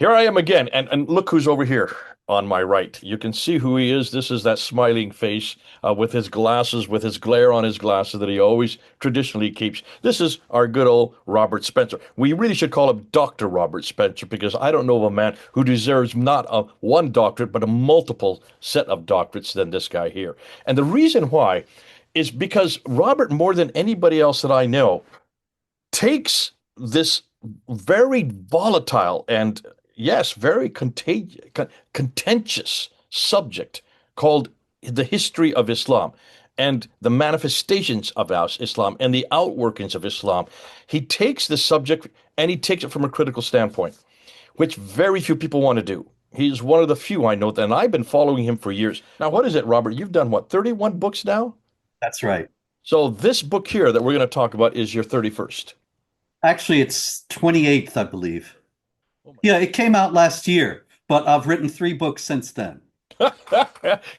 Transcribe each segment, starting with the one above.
Here I am again, and look who's over here on my right. You can see who he is. This is that smiling face with his glasses, with his glare on his glasses that he always traditionally keeps. This is our good old Robert Spencer. We really should call him Dr. Robert Spencer because I don't know of a man who deserves not a one doctorate, but a multiple set of doctorates than this guy here. And the reason why is because Robert, more than anybody else that I know, takes this very volatile and yes, very contentious subject called the history of Islam and the manifestations of Islam and the outworkings of Islam. He takes the subject and he takes it from a critical standpoint, which very few people want to do. He's one of the few I know, and I've been following him for years. Now, what is it, Robert? You've done what, 31 books now? That's right. So this book here that we're going to talk about is your 31st. Actually, it's 28th, I believe. Oh Yeah, it came out last year, but I've written three books since then. Do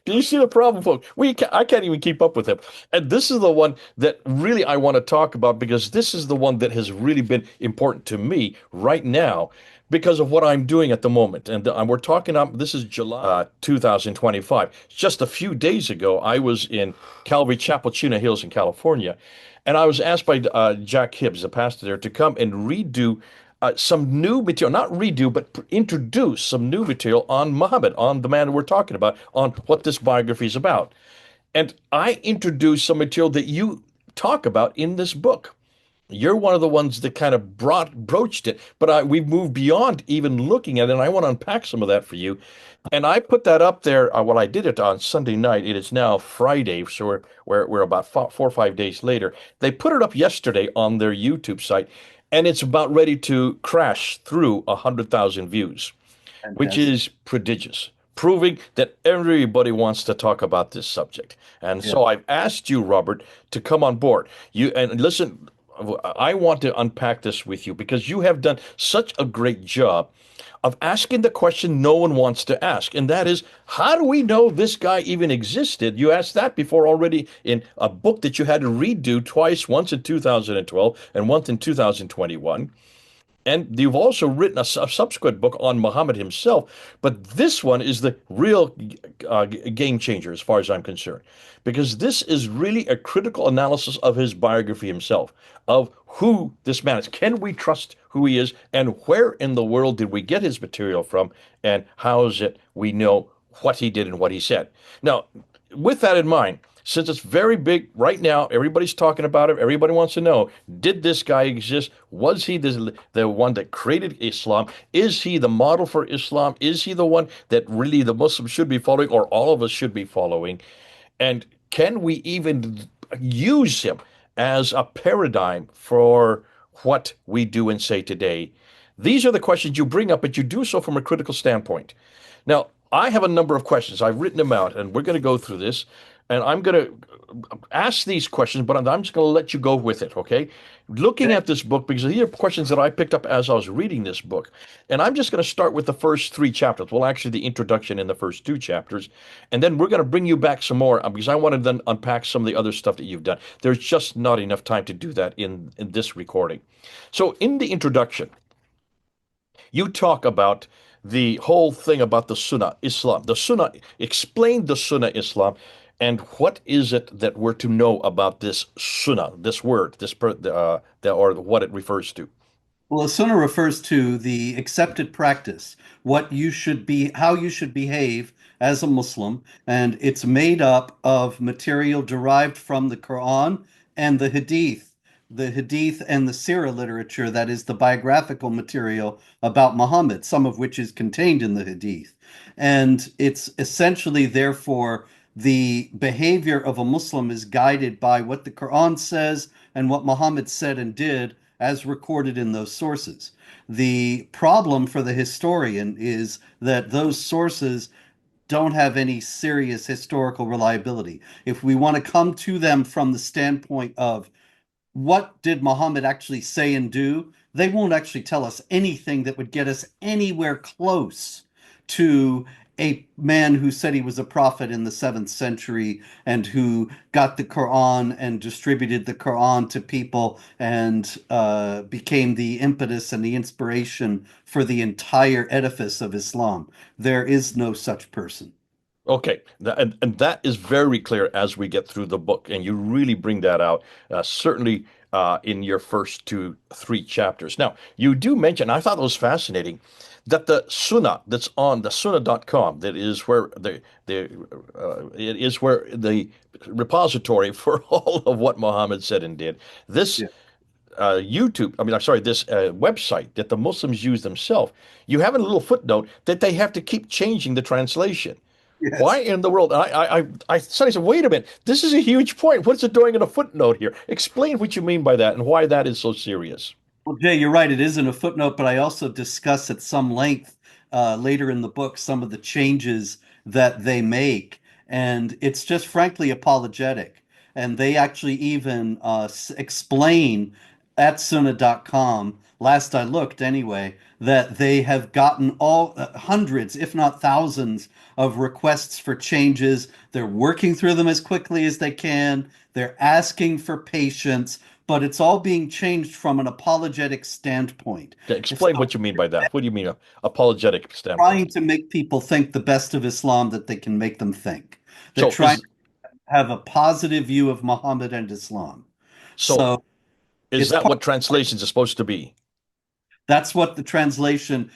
you see the problem, folks? I can't even keep up with him. And this is the one that really I want to talk about because this is the one that has really been important to me right now because of what I'm doing at the moment. And we're talking about this is July 2025. Just a few days ago, I was in Calvary Chapel, Chino Hills in California, and I was asked by Jack Hibbs, the pastor there, to come and redo some new material, not redo, but introduce some new material on Muhammad, on the man we're talking about, on what this biography is about. And I introduced some material that you talk about in this book. You're one of the ones that kind of broached it, but we've moved beyond even looking at it, and I want to unpack some of that for you. And I put that up there. Well, I did it on Sunday night. It is now Friday, so we're about 4 or 5 days later. They put it up yesterday on their YouTube site, and it's about ready to crash through 100,000 views, which Fantastic. is prodigious, proving that everybody wants to talk about this subject. And Yeah. so I've asked you, Robert, to come on board. You and listen, I want to unpack this with you because you have done such a great job of asking the question no one wants to ask, and that is, how do we know this guy even existed? You asked that before already in a book that you had to redo twice, once in 2012 and once in 2021. And you've also written a subsequent book on Muhammad himself, but this one is the real game changer as far as I'm concerned, because this is really a critical analysis of his biography himself, of who this man is. Can we trust who he is, and where in the world did we get his material from, and how is it we know what he did and what he said? Now, with that in mind, since it's very big right now, everybody's talking about it. Everybody wants to know, did this guy exist? Was he the one that created Islam? Is he the model for Islam? Is he the one that really the Muslims should be following, or all of us should be following? And can we even use him as a paradigm for what we do and say today? These are the questions you bring up, but you do so from a critical standpoint. Now, I have a number of questions. I've written them out, and we're going to go through this. And I'm going to ask these questions, but I'm just going to let you go with it, okay? Looking Okay. at this book, because these are questions that I picked up as I was reading this book. And I'm just going to start with the first three chapters. Well, actually, the introduction in the first two chapters. And then we're going to bring you back some more because I want to then unpack some of the other stuff that you've done. There's just not enough time to do that in this recording. So, in the introduction, you talk about the whole thing about the Sunnah Islam. The Sunnah, explain the Sunnah Islam, and what is it that we're to know about this Sunnah, this word, or what it refers to? Well, a sunnah refers to the accepted practice, what you should be, how you should behave as a Muslim, and it's made up of material derived from the Quran and the Hadith and the Sira literature, that is the biographical material about Muhammad, some of which is contained in the Hadith. And it's essentially, therefore, the behavior of a Muslim is guided by what the Quran says and what Muhammad said and did as recorded in those sources. The problem for the historian is that those sources don't have any serious historical reliability. If we want to come to them from the standpoint of what did Muhammad actually say and do, they won't actually tell us anything that would get us anywhere close to a man who said he was a prophet in the 7th century and who got the Quran and distributed the Quran to people and became the impetus and the inspiration for the entire edifice of Islam. There is no such person. Okay, and that is very clear as we get through the book, and you really bring that out, certainly in your first two, three chapters. Now, you do mention, I thought it was fascinating, that the Sunnah that's on the Sunnah.com, that is where it is where the repository for all of what Muhammad said and did. This Yeah. YouTube, I mean, I'm sorry, this website that the Muslims use themselves, you have a little footnote that they have to keep changing the translation. Why Yes. in the world? I suddenly said, wait a minute, this is a huge point. What's it doing in a footnote here? Explain what you mean by that and why that is so serious. Well, Jay, you're right. It is in a footnote, but I also discuss at some length later in the book some of the changes that they make. And it's just frankly apologetic. And they actually even explain at Sunnah.com, last I looked anyway, that they have gotten all hundreds, if not thousands, of requests for changes. They're working through them as quickly as they can. They're asking for patience, but it's all being changed from an apologetic standpoint. Okay, It's explain what you mean by that. What do you mean, a apologetic trying standpoint? to make people think the best of Islam that they can make them think. They're So trying is to have a positive view of Muhammad and Islam. so So is it's that part what translations are supposed to be? That's what the translation,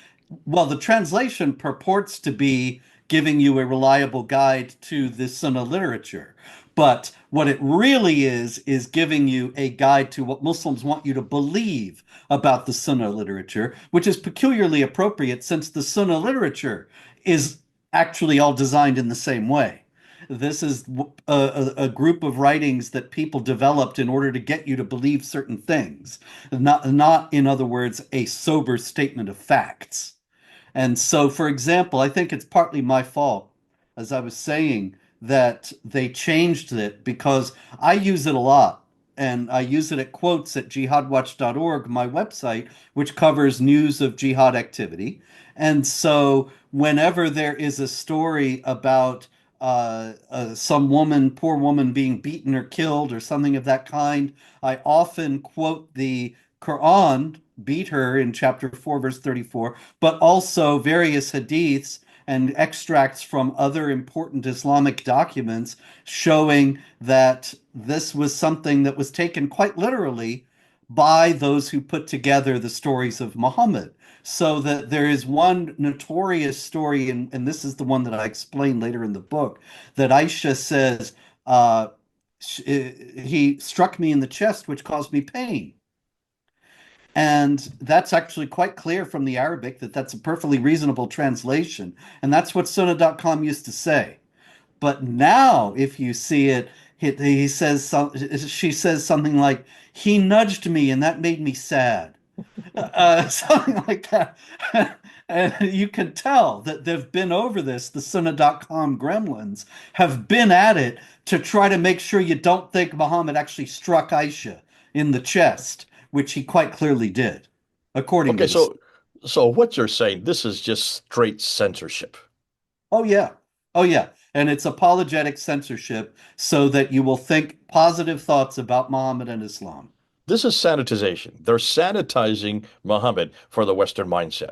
well, the translation purports to be giving you a reliable guide to the Sunnah literature. But what it really is giving you a guide to what Muslims want you to believe about the Sunnah literature, which is peculiarly appropriate since the Sunnah literature is actually all designed in the same way. This is a group of writings that people developed in order to get you to believe certain things, not in other words, a sober statement of facts. And so, for example, I think it's partly my fault, as I was saying, that they changed it because I use it a lot. And I use it at quotes at jihadwatch.org, my website, which covers news of jihad activity. And so, whenever there is a story about some woman, poor woman, being beaten or killed or something of that kind, I often quote the Quran, beat her in chapter 4, verse 34, but also various hadiths and extracts from other important Islamic documents showing that this was something that was taken quite literally by those who put together the stories of Muhammad. So that there is one notorious story, and this is the one that I explain later in the book, that Aisha says, he struck me in the chest, which caused me pain. And that's actually quite clear from the Arabic that that's a perfectly reasonable translation. And that's what Sunnah.com used to say. But now, if you see it, he says she says something like, "He nudged me, and that made me sad." Something like that. And you can tell that they've been over this. The Sunnah.com gremlins have been at it to try to make sure you don't think Muhammad actually struck Aisha in the chest, which he quite clearly did, according to Okay, this. so what you're saying, this is just straight censorship. Oh, yeah. Oh, yeah. And it's apologetic censorship so that you will think positive thoughts about Muhammad and Islam. This is sanitization. They're sanitizing Muhammad for the Western mindset.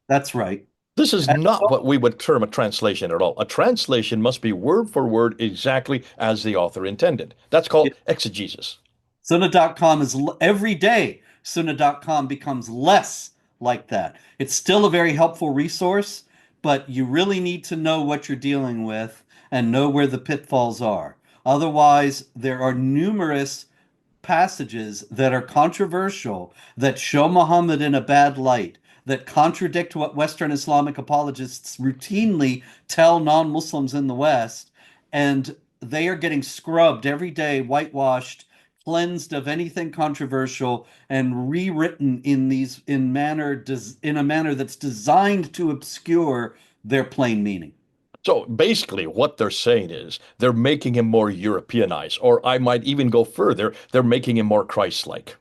That's right. This is And not what so we would term a translation at all. A translation must be word for word exactly as the author intended. That's called exegesis. Sunnah.com is every day, Sunnah.com becomes less like that. It's still a very helpful resource, but you really need to know what you're dealing with and know where the pitfalls are. Otherwise, there are numerous passages that are controversial, that show Muhammad in a bad light, that contradict what Western Islamic apologists routinely tell non-Muslims in the West, and they are getting scrubbed every day, whitewashed, cleansed of anything controversial, and rewritten in a manner that's designed to obscure their plain meaning. So basically, what they're saying is they're making him more Europeanized, or I might even go further, they're making him more Christ-like.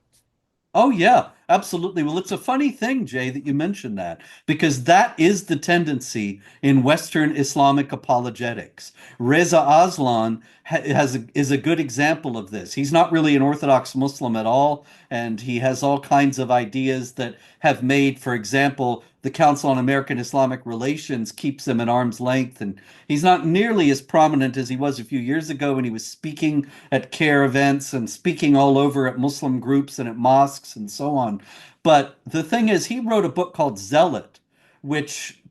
Oh yeah. Absolutely. Well, it's a funny thing, Jay, that you mentioned that, because that is the tendency in Western Islamic apologetics. Reza Aslan is a good example of this. He's not really an Orthodox Muslim at all, and he has all kinds of ideas that have made, for example, the Council on American Islamic Relations keeps him at arm's length, and he's not nearly as prominent as he was a few years ago when he was speaking at CARE events and speaking all over at Muslim groups and at mosques and so on. But the thing is, he wrote a book called Zealot, which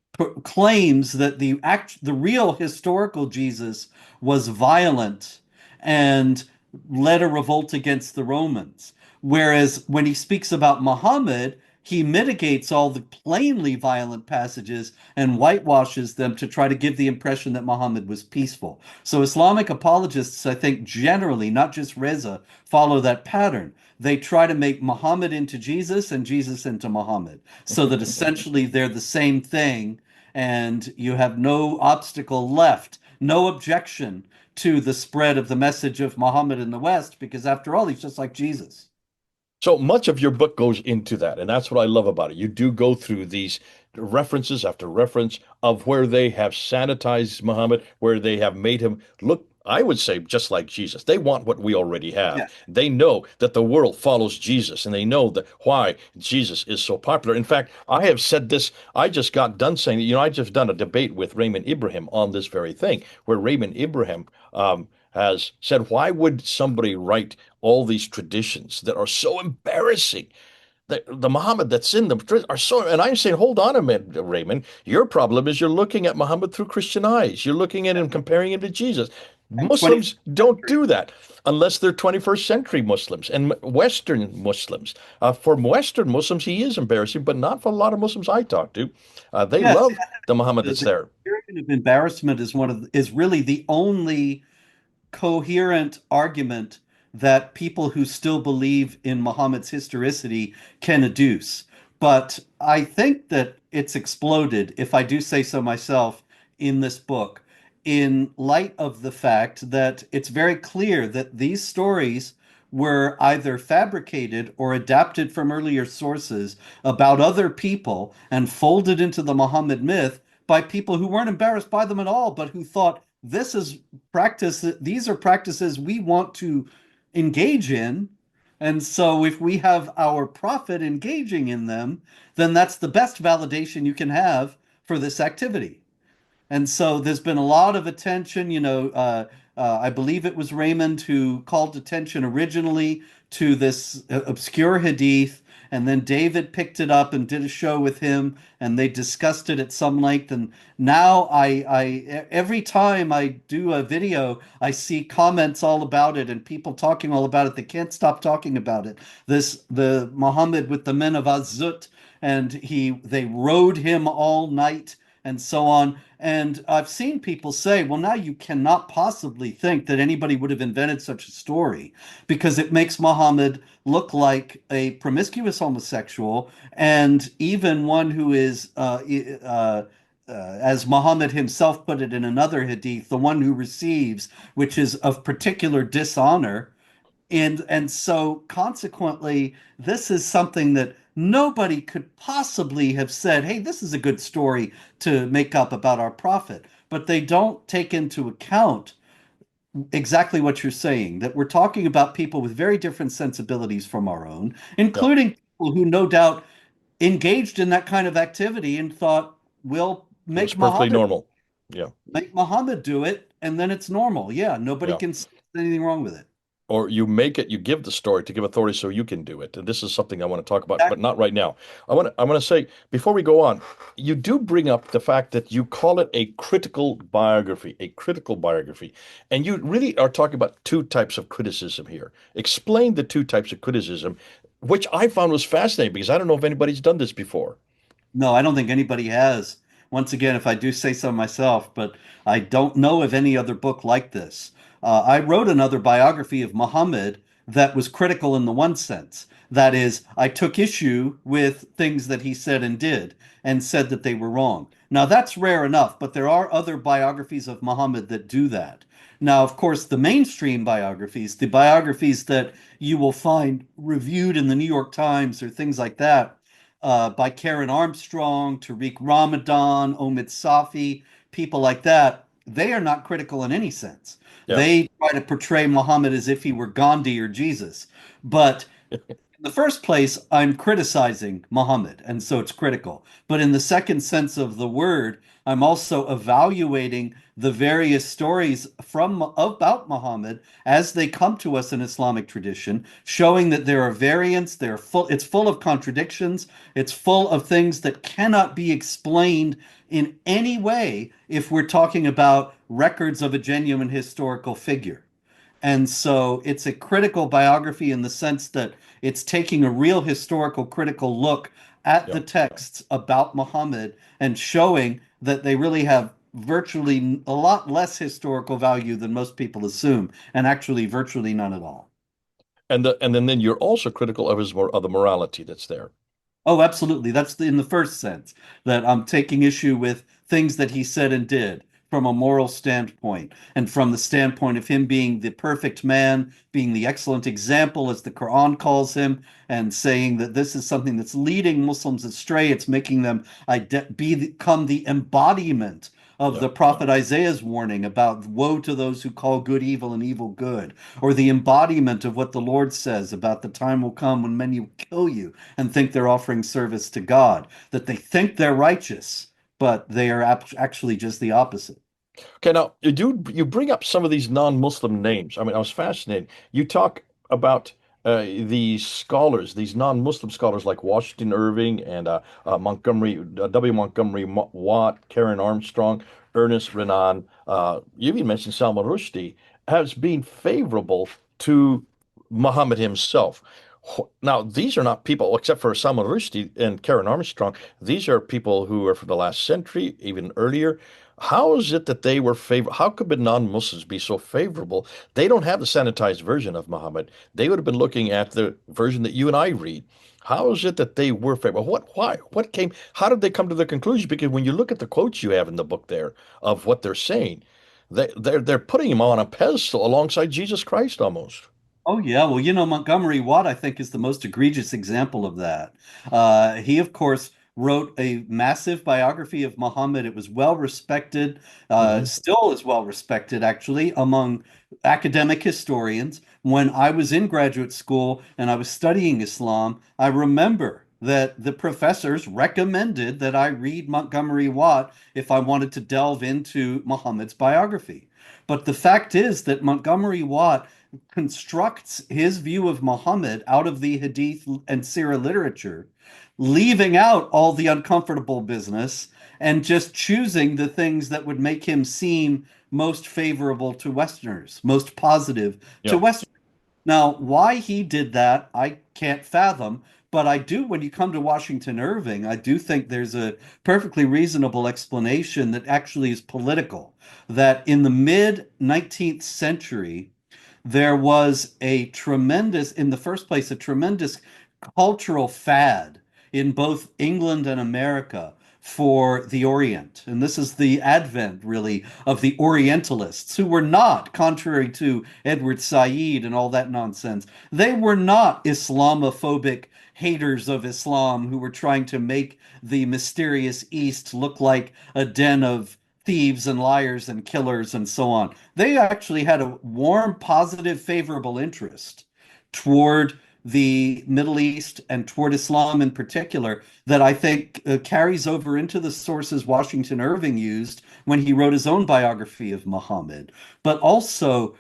claims that the real historical Jesus was violent and led a revolt against the Romans. Whereas when he speaks about Muhammad, he mitigates all the plainly violent passages and whitewashes them to try to give the impression that Muhammad was peaceful. So Islamic apologists, I think, generally, not just Reza, follow that pattern. They try to make Muhammad into Jesus and Jesus into Muhammad, so that essentially they're the same thing, and you have no obstacle left, no objection to the spread of the message of Muhammad in the West, because after all, he's just like Jesus. So much of your book goes into that, and that's what I love about it. You do go through these references after reference of where they have sanitized Muhammad, where they have made him look, I would say, just like Jesus. They want what we already have. Yeah. They know that the world follows Jesus, and they know that why Jesus is so popular. In fact, I have said this, I just got done saying, I just done a debate with Raymond Ibrahim on this very thing, where Raymond Ibrahim has said, why would somebody write all these traditions that are so embarrassing? The Muhammad that's in them are so, and I'm saying, hold on a minute, Raymond. Your problem is you're looking at Muhammad through Christian eyes. You're looking at him, comparing him to Jesus. And 20th Muslims don't century. do that unless they're 21st century Muslims and Western Muslims. For Western Muslims, he is embarrassing, but not for a lot of Muslims I talk to. They Yes, love the Muhammad that's the there. period of embarrassment is is really the only coherent argument that people who still believe in Muhammad's historicity can adduce. But I think that it's exploded, if I do say so myself, in this book, in light of the fact that it's very clear that these stories were either fabricated or adapted from earlier sources about other people and folded into the Muhammad myth by people who weren't embarrassed by them at all, but who thought this is these are practices we want to engage in. And so if we have our prophet engaging in them, then that's the best validation you can have for this activity. And so there's been a lot of attention, I believe it was Raymond who called attention originally to this obscure hadith, and then David picked it up and did a show with him, and they discussed it at some length. And now every time I do a video, I see comments all about it and people talking all about it. They can't stop talking about it. The Muhammad with the men of Azut, and they rode him all night and so on. And I've seen people say, well, now you cannot possibly think that anybody would have invented such a story because it makes Muhammad look like a promiscuous homosexual and even one who is, as Muhammad himself put it in another hadith, the one who receives, which is of particular dishonor. And so consequently, this is something that nobody could possibly have said, hey, this is a good story to make up about our prophet. But they don't take into account exactly what you're saying, that we're talking about people with very different sensibilities from our own, Yeah, including people who no doubt engaged in that kind of activity and thought, we'll it was perfectly normal. Yeah, Make Muhammad do it, and then it's normal. Yeah, nobody yeah. can say anything wrong with it. Or you make it, you give the story to give authority so you can do it. And this is something I want to talk about, but not right now. I want to say before we go on, you do bring up the fact that you call it a critical biography. And you really are talking about two types of criticism here. Explain the two types of criticism, which I found was fascinating because I don't know if anybody's done this before. No, I don't think anybody has. Once again, if I do say so myself, but I don't know of any other book like this. I wrote another biography of Muhammad that was critical in the one sense. That is, I took issue with things that he said and did and said that they were wrong. Now, that's rare enough, but there are other biographies of Muhammad that do that. Now, of course, the mainstream biographies, the biographies that you will find reviewed in the New York Times or things like that, by Karen Armstrong, Tariq Ramadan, Omid Safi, people like that, they are not critical in any sense. Yeah. They try to portray Muhammad as if he were Gandhi or Jesus. But in the first place, I'm criticizing Muhammad, and so it's critical. But in the second sense of the word, I'm also evaluating the various stories from about Muhammad as they come to us in Islamic tradition, showing that there are variants, it's full of contradictions, it's full of things that cannot be explained in any way if we're talking about records of a genuine historical figure. And so it's a critical biography in the sense that it's taking a real historical critical look at Yeah. the texts about Muhammad and showing that they really have virtually a lot less historical value than most people assume, and actually virtually none at all. And then you're also critical of his of the morality that's there. Oh, absolutely. In the first sense that I'm taking issue with things that he said and did from a moral standpoint, and from the standpoint of him being the perfect man, being the excellent example, as the Quran calls him, and saying that this is something that's leading Muslims astray. It's making them become the embodiment of Yeah. the prophet Isaiah's warning about woe to those who call good evil and evil good, or the embodiment of what the Lord says about the time will come when many will kill you and think they're offering service to God, that they think they're righteous, but they are actually just the opposite. Okay, now you bring up some of these non-Muslim names. I mean, I was fascinated. You talk about these scholars, these non-Muslim scholars like Washington Irving and Montgomery W. Montgomery Watt, Karen Armstrong, Ernest Renan. You even mentioned Salman Rushdie as being favorable to Muhammad himself. Now, these are not people, except for Salman Rushdie and Karen Armstrong. These are people who are from the last century, even earlier. How is it that they were favor? How could non-Muslims be so favorable? They don't have the sanitized version of Muhammad. They would have been looking at the version that you and I read. How is it that they were favorable? Why? What came? How did they come to the conclusion? Because when you look at the quotes you have in the book there of what they're saying, they're putting him on a pedestal alongside Jesus Christ almost. Oh, yeah. Well, Montgomery Watt, I think, is the most egregious example of that. He, of course, wrote a massive biography of Muhammad. It was well respected, Hmm. still is well respected, actually, among academic historians. When I was in graduate school and I was studying Islam, I remember that the professors recommended that I read Montgomery Watt if I wanted to delve into Muhammad's biography. But the fact is that Montgomery Watt constructs his view of Muhammad out of the Hadith and Sira literature, leaving out all the uncomfortable business and just choosing the things that would make him seem most favorable to Westerners, most positive to Yeah. Westerners. Now, why he did that, I can't fathom. But I do, when you come to Washington Irving, I do think there's a perfectly reasonable explanation that actually is political. That in the mid 19th century, there was in the first place, a tremendous cultural fad in both England and America for the Orient. And this is the advent, really, of the Orientalists, who were not, contrary to Edward Said and all that nonsense, they were not Islamophobic haters of Islam who were trying to make the mysterious East look like a den of thieves and liars and killers and so on. They actually had a warm, positive, favorable interest toward the Middle East and toward Islam in particular that I think carries over into the sources Washington Irving used when he wrote his own biography of Muhammad. But also,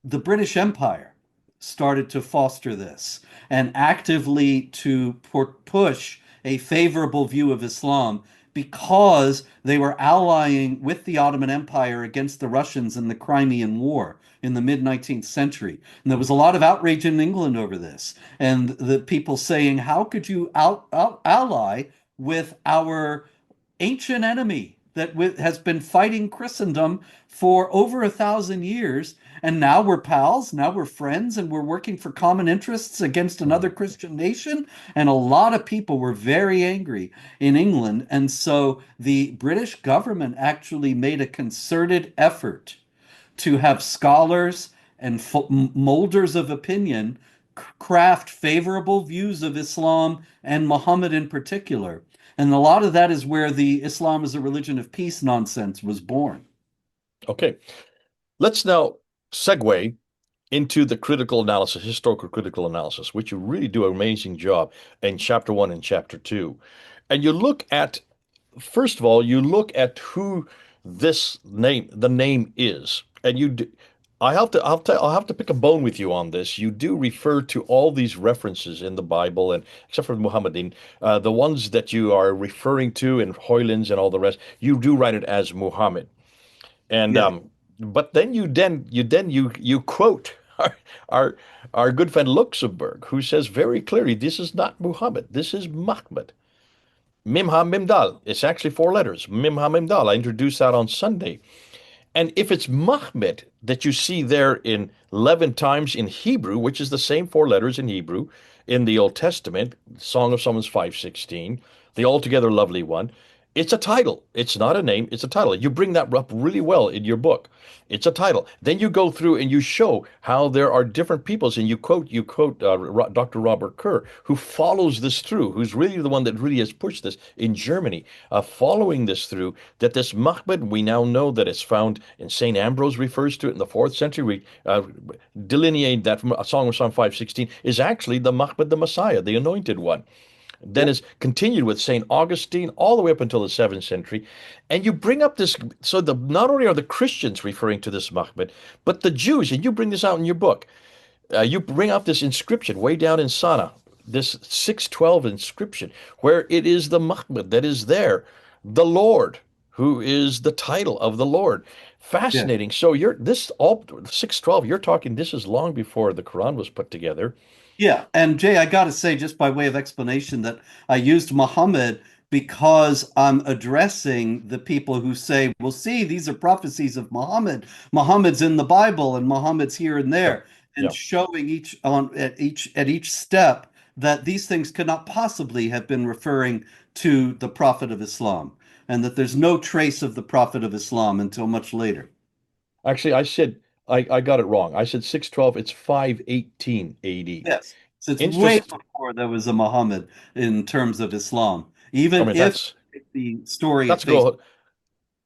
the British Empire started to foster this and actively to push a favorable view of Islam because they were allying with the Ottoman Empire against the Russians in the Crimean War in the mid 19th century. And there was a lot of outrage in England over this. And the people saying, how could you ally with our ancient enemy that has been fighting Christendom for over 1,000 years? And now we're pals, now we're friends, and we're working for common interests against another Mhm. Christian nation. And a lot of people were very angry in England. And so the British government actually made a concerted effort to have scholars and molders of opinion craft favorable views of Islam and Muhammad in particular. And a lot of that is where the Islam is a religion of peace nonsense was born. Okay, let's now segue into the critical analysis, historical critical analysis, which you really do an amazing job in chapter one and chapter two. And you look at, first of all, you look at who the name is, and I'll have to pick a bone with you on this. You do refer to all these references in the Bible, and except for Muhammadin, the ones that you are referring to in Hoylins and all the rest, you do write it as Muhammad. And Yeah. but then you quote our our good friend Luxembourg, who says very clearly, this is not Muhammad, this is Mahmud. Mimha Mimdal. It's actually four letters. Mimha Mimdal. I introduced that on Sunday. And if it's Mahmed that you see there in 11 times in Hebrew, which is the same four letters in Hebrew in the Old Testament, Song of Solomon 5:16, the altogether lovely one, it's a title. It's not a name, it's a title. You bring that up really well in your book. It's a title. Then you go through and you show how there are different peoples, and you quote Dr. Robert Kerr, who follows this through, who's really the one that really has pushed this in Germany, following this through. That this Mahmud, we now know that it's found in Saint Ambrose refers to it in the fourth century. We delineate that from a Song of Psalm 5:16 is actually the Mahmud, the Messiah, the anointed one. Then Yep. is continued with Saint Augustine all the way up until the seventh century. And you bring up this, so the not only are the Christians referring to this Mahmud, but the Jews, and you bring this out in your book. You bring up this inscription way down in Sana, this 612 inscription, where it is the Mahmud that is there, the Lord, who is the title of the Lord. Yeah. Fascinating. So you're this all 612, you're talking this is long before the Quran was put together. Yeah, and Jay, I got to say, just by way of explanation, that I used Muhammad because I'm addressing the people who say, well, see, these are prophecies of Muhammad. Muhammad's in the Bible and Muhammad's here and Yeah. there, and Yeah. showing each step that these things could not possibly have been referring to the Prophet of Islam, and that there's no trace of the Prophet of Islam until much later. Actually, I got it wrong. I said 612, it's 518 AD. Yes. So it's way Interest, before there was a Muhammad in terms of Islam, I even mean if that's the story at that's face. go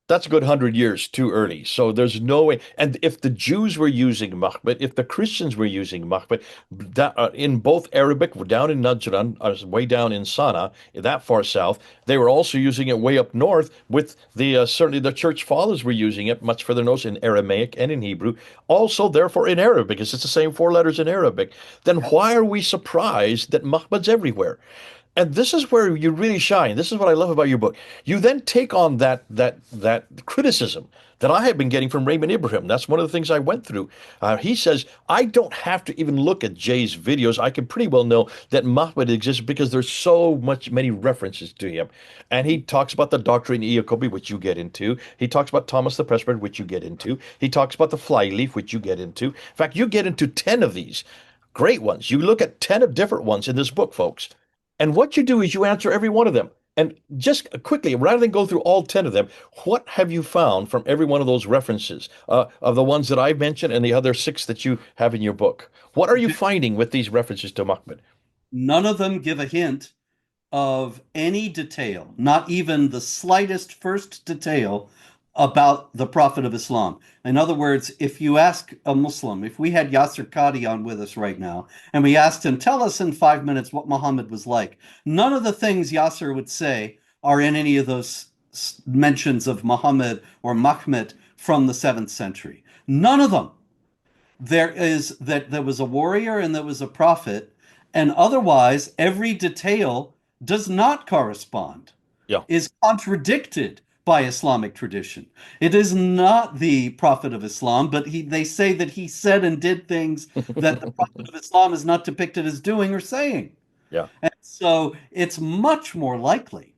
that's a good 100 years too early. So there's no way. And if the Jews were using Mahmud, if the Christians were using Mahmud, that, in both Arabic, down in Najran, way down in Sana, that far south, they were also using it way up north. With the certainly the church fathers were using it much further north in Aramaic and in Hebrew. Also, therefore, in Arabic, because it's the same four letters in Arabic. Then Yep. why are we surprised that Mahmud's everywhere? And this is where you really shine. This is what I love about your book. You then take on that criticism that I have been getting from Raymond Ibrahim. That's one of the things I went through. He says I don't have to even look at Jay's videos. I can pretty well know that Muhammad exists because there's so many references to him. And he talks about the doctrine of Iacobi, which you get into. He talks about Thomas the Presbyter, which you get into. He talks about the flyleaf, which you get into. In fact, you get into 10 of these great ones. You look at 10 of different ones in this book, folks. And what you do is you answer every one of them. And just quickly, rather than go through all 10 of them, what have you found from every one of those references, of the ones that I've mentioned and the other six that you have in your book? What are you finding with these references to Muhammad? None of them give a hint of any detail, not even the slightest first detail about the Prophet of Islam. In other words, if you ask a Muslim, if we had Yasir Qadhi on with us right now, and we asked him, tell us in 5 minutes what Muhammad was like, none of the things Yasir would say are in any of those mentions of Muhammad or Mahmed from the 7th century. None of them. There is that there was a warrior and there was a prophet, and otherwise every detail does not correspond, Yeah. is contradicted by Islamic tradition. It is not the Prophet of Islam, but they say that he said and did things that the Prophet of Islam is not depicted as doing or saying. Yeah. And so it's much more likely,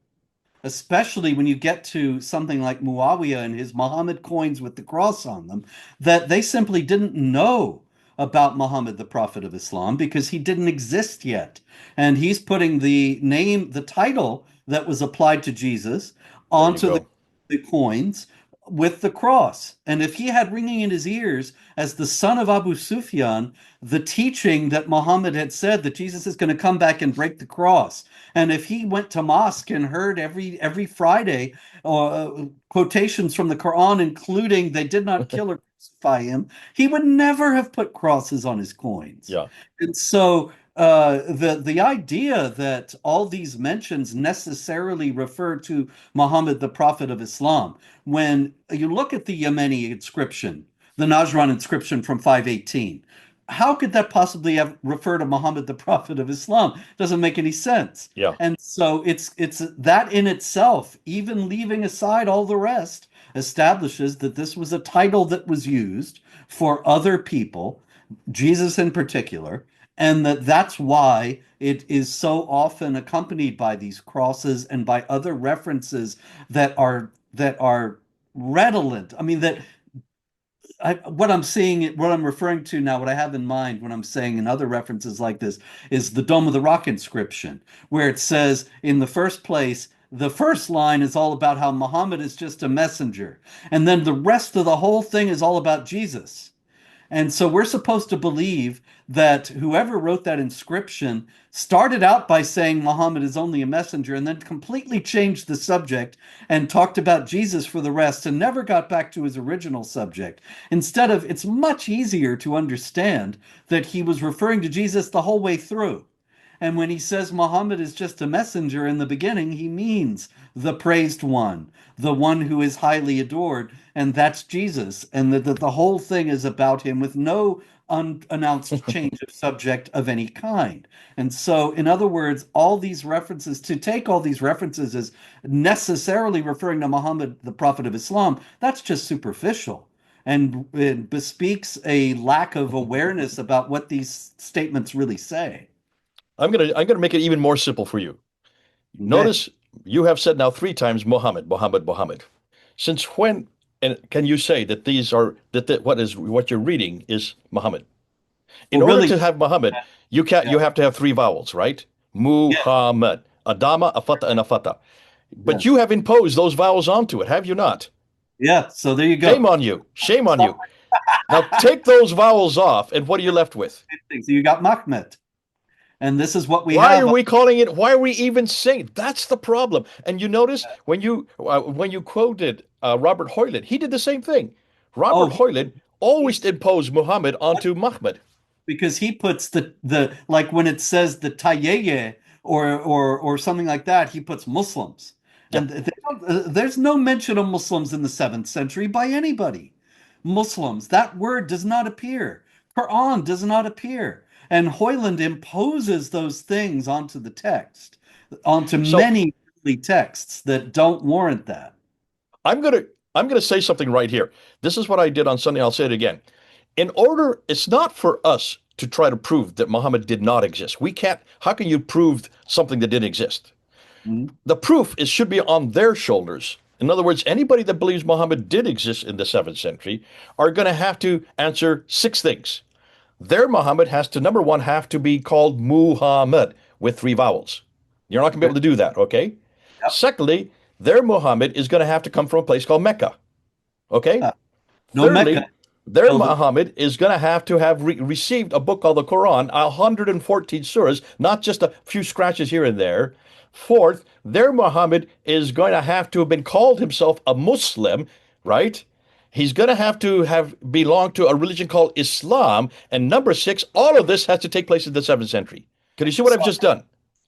especially when you get to something like Muawiyah and his Muhammad coins with the cross on them, that they simply didn't know about Muhammad, the Prophet of Islam, because he didn't exist yet. And he's putting the name, the title that was applied to Jesus There you onto go. the coins with the cross. And if he had ringing in his ears as the son of Abu Sufyan, the teaching that Muhammad had said that Jesus is going to come back and break the cross. And if he went to mosque and heard every Friday quotations from the Quran, including they did not kill or crucify him, he would never have put crosses on his coins. Yeah. And so the idea that all these mentions necessarily refer to Muhammad, the Prophet of Islam, when you look at the Yemeni inscription, the Najran inscription from 518, how could that possibly have refer to Muhammad, the Prophet of Islam? Doesn't make any sense. Yeah. And so it's that in itself, even leaving aside all the rest, establishes that this was a title that was used for other people, Jesus in particular, and that's why it is so often accompanied by these crosses and by other references that are redolent. I mean, what I'm seeing, what I'm referring to now, what I have in mind when I'm saying in other references like this is the Dome of the Rock inscription, where it says in the first place, the first line is all about how Muhammad is just a messenger, and then the rest of the whole thing is all about Jesus. And so we're supposed to believe that whoever wrote that inscription started out by saying Muhammad is only a messenger and then completely changed the subject and talked about Jesus for the rest and never got back to his original subject. Instead of, it's much easier to understand that he was referring to Jesus the whole way through. And when he says Muhammad is just a messenger in the beginning, he means the praised one, the one who is highly adored, and that's Jesus. And that the whole thing is about him with no unannounced change of subject of any kind. And so, in other words, all these references, to take all these references as necessarily referring to Muhammad, the Prophet of Islam, that's just superficial. And it bespeaks a lack of awareness about what these statements really say. I'm gonna make it even more simple for you. Okay. Notice you have said now three times Muhammad, Muhammad, Muhammad. Since when and can you say that these are what you're reading is Muhammad? In Well, order really, to have Muhammad, you can't yeah, you have to have three vowels, right? yeah, Muhammad, Adama, Afata, and Afata. But yeah, you have imposed those vowels onto it, have you not? yeah. So there you Shame go. on you. Shame on Stop you. Now take those vowels off, and what are you left with? things. So you got Mahmet, and this is what we Why are have. we calling it? Why are we even saying? That's the problem. And you notice when you quoted Robert Hoyland, he did the same thing. Oh, Robert Hoyland always he's imposed Muhammad onto Muhammad. because he puts the like when it says the Tayyeye or something like that, he puts Muslims, Yeah. and there's no mention of Muslims in the seventh century by anybody. Muslims, that word does not appear. Quran does not appear. And Hoyland imposes those things onto the text, onto So many early texts that don't warrant that. I'm gonna I'm gonna say something right here. This is what I did on Sunday. I'll say it again. It's not for us to try to prove that Muhammad did not exist. We can't. How can you prove something that didn't exist? Mhm. The proof is should be on their shoulders. In other words, anybody that believes Muhammad did exist in the 7th century are going to have to answer six things. Their Muhammad has to, number one, have to be called Muhammad with three vowels. You're not going to be Okay. able to do that, okay? Yep. Secondly, their Muhammad is going to have to come from a place called Mecca, okay? Uh, no Mecca. Thirdly, their So Muhammad is going to have received a book called the Quran, 114 surahs, not just a few scratches here and there. Fourth, their Muhammad is going to have to have been called himself a Muslim, right? He's going to have belonged to a religion called Islam. And number six, all of this has to take place in the 7th century. Can you see what I've just done? go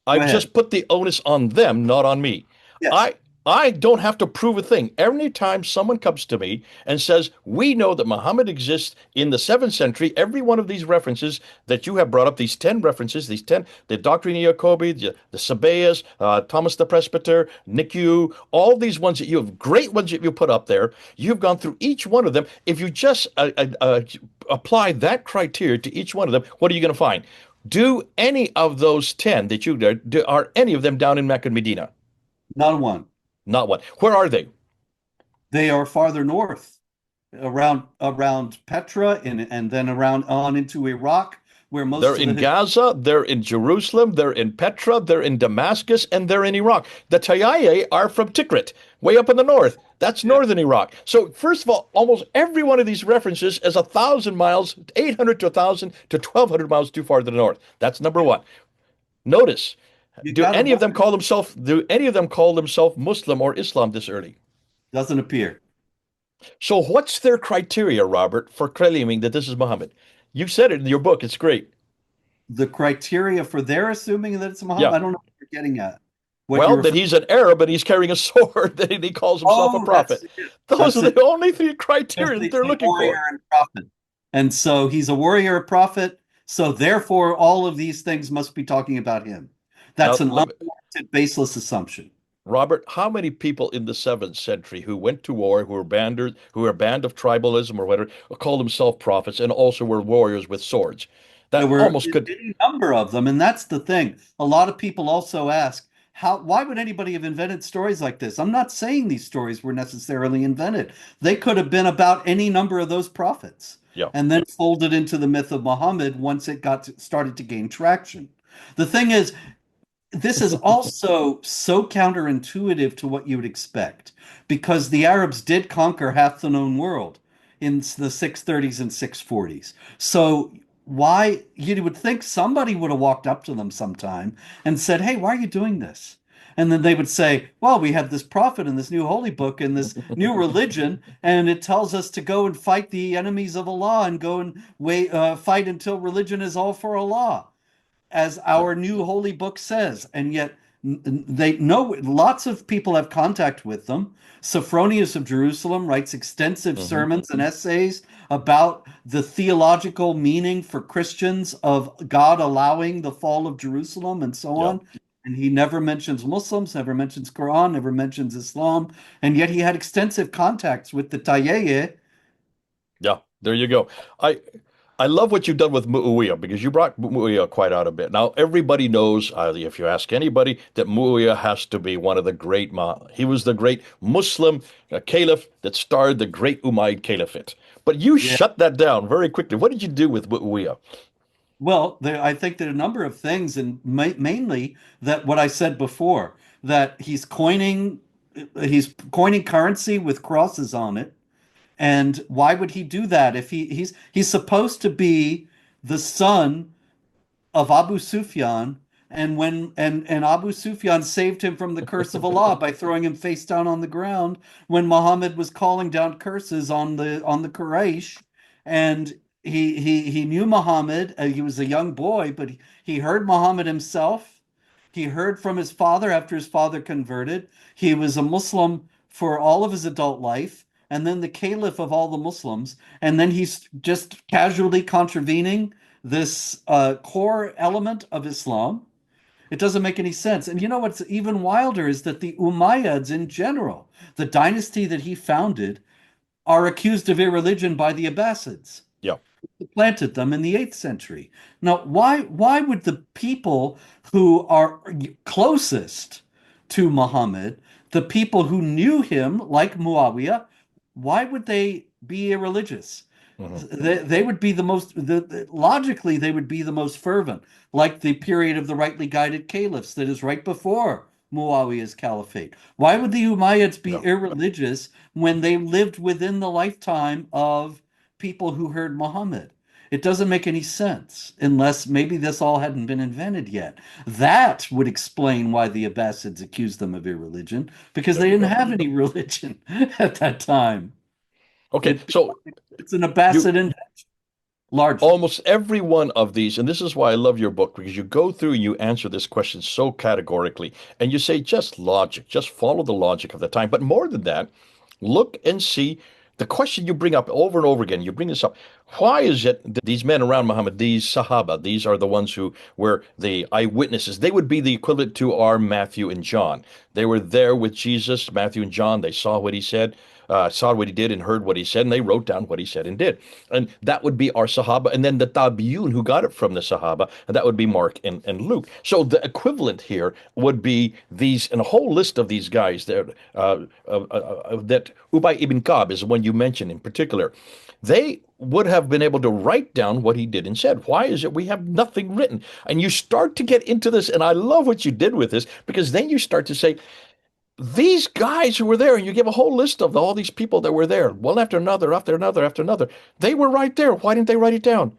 I've ahead. just put the onus on them, not on me. Yes. I I don't have to prove a thing. Every time someone comes to me and says, we know that Muhammad exists in the 7th century, every one of these references that you have brought up, these 10 references, these 10, the Doctrine of Jacobi, the Sabaeus, Thomas the Presbyter, Nicaea, all these ones that you have, great ones that you put up there, you've gone through each one of them. If you just apply that criteria to each one of them, what are you going to find? Do any of those 10 that you did, are any of them down in Mecca and Medina? Not one. Not one. Where are they? They are farther north, around Petra and then around on into Iraq, where They're most of in the Gaza, they're in Jerusalem, they're in Petra, they're in Damascus, and they're in Iraq. The Tayyiye are from Tikrit, way up in the north. That's yeah, northern Iraq. So first of all, almost every one of these references is 1,000 miles, 800 to 1,000 to 1,200 miles too far to the north. That's number yeah. one. Notice, You got to wonder. do any of them call themselves Muslim or Islam this early? Doesn't appear. So what's their criteria, Robert, for claiming that this is Muhammad? You said it in your book. It's great. The criteria for their assuming that it's Muhammad, Yeah. I don't know what you're getting at. What Well, you that refer? he's an Arab and he's carrying a sword, that he calls himself a Oh, that's prophet. it. Those are That's it. the only three Yes, criteria that they they're say looking warrior for. and prophet. And so he's a warrior, a prophet. So therefore, all of these things must be talking about him. That's Now, an unwarranted, baseless assumption. Robert, how many people in the seventh century who went to war, who were banned of tribalism or whatever, called themselves prophets and also were warriors with swords? There That were almost could, any number of them, and that's the thing. A lot of people also ask, why would anybody have invented stories like this? I'm not saying these stories were necessarily invented. They could have been about any number of those prophets yeah. and then folded into the myth of Muhammad once it started to gain traction. The thing is, this is also so counterintuitive to what you would expect because the Arabs did conquer half the known world in the 630s and 640s. So why you would think somebody would have walked up to them sometime and said, "Hey, why are you doing this?" And then they would say, "Well, we have this prophet and this new holy book and this new religion, and it tells us to go and fight the enemies of Allah and go and fight until religion is all for Allah, as Yeah. our new holy book says." And yet they know lots of people have contact with them. Sophronius of Jerusalem writes extensive Hmm. sermons and essays about the theological meaning for Christians of God allowing the fall of Jerusalem and so Yeah. on. And he never mentions Muslims, never mentions Quran, never mentions Islam. And yet he had extensive contacts with the Tayyeh. Yeah. There you go. I I love what you've done with Muawiyah because you brought Muawiyah quite out a bit. Now, everybody knows, if you ask anybody, that Muawiyah has to be one of the he was the great Muslim caliph that started the great Umayyad Caliphate. But you Yeah. shut that down very quickly. What did you do with Muawiyah? Well, I think that a number of things, and mainly that what I said before, that he's coining currency with crosses on it. And why would he do that if he's supposed to be the son of Abu Sufyan, and Abu Sufyan saved him from the curse of Allah by throwing him face down on the ground when Muhammad was calling down curses on the Quraysh. And he knew Muhammad. He was a young boy, but he heard Muhammad himself. He heard from his father after his father converted. He was a Muslim for all of his adult life, and then the caliph of all the Muslims. And then he's just casually contravening this core element of Islam. It doesn't make any sense. And you know what's even wilder is that the Umayyads in general, the dynasty that he founded, are accused of irreligion by the Abbasids, Yeah. planted them in the 8th century. Now, why would the people who are closest to Muhammad, the people who knew him, like Muawiyah, why would they be irreligious? Hmm. They would be the most, logically, they would be the most fervent, like the period of the rightly guided caliphs that is right before Muawiyah's caliphate. Why would the Umayyads be Yeah. irreligious when they lived within the lifetime of people who heard Muhammad? It doesn't make any sense unless maybe this all hadn't been invented yet. That would explain why the Abbasids accused them of irreligion, because There they you didn't go. have any religion at that time. Okay. It, So it's an you Abbasid invention, largely. almost every one of these, and this is why I love your book, because you go through and you answer this question so categorically, and you say just logic, just follow the logic of the time. But more than that, look and see the question you bring up over and over again. You bring this up. Why is it that these men around Muhammad, these Sahaba, these are the ones who were the eyewitnesses? They would be the equivalent to our Matthew and John. They were there with Jesus, Matthew and John. They saw what he said. saw what he did and heard what he said, and they wrote down what he said and did. And that would be our Sahaba, and then the Tabi'un who got it from the Sahaba, and that would be Mark and Luke. So the equivalent here would be these, and a whole list of these guys there, that Ubay ibn Ka'b is the one you mentioned in particular. They would have been able to write down what he did and said. Why is it we have nothing written? And you start to get into this, and I love what you did with this, because then you start to say, these guys who were there, and you give a whole list of all these people that were there, one after another, after another, after another. They were right there. Why didn't they write it down?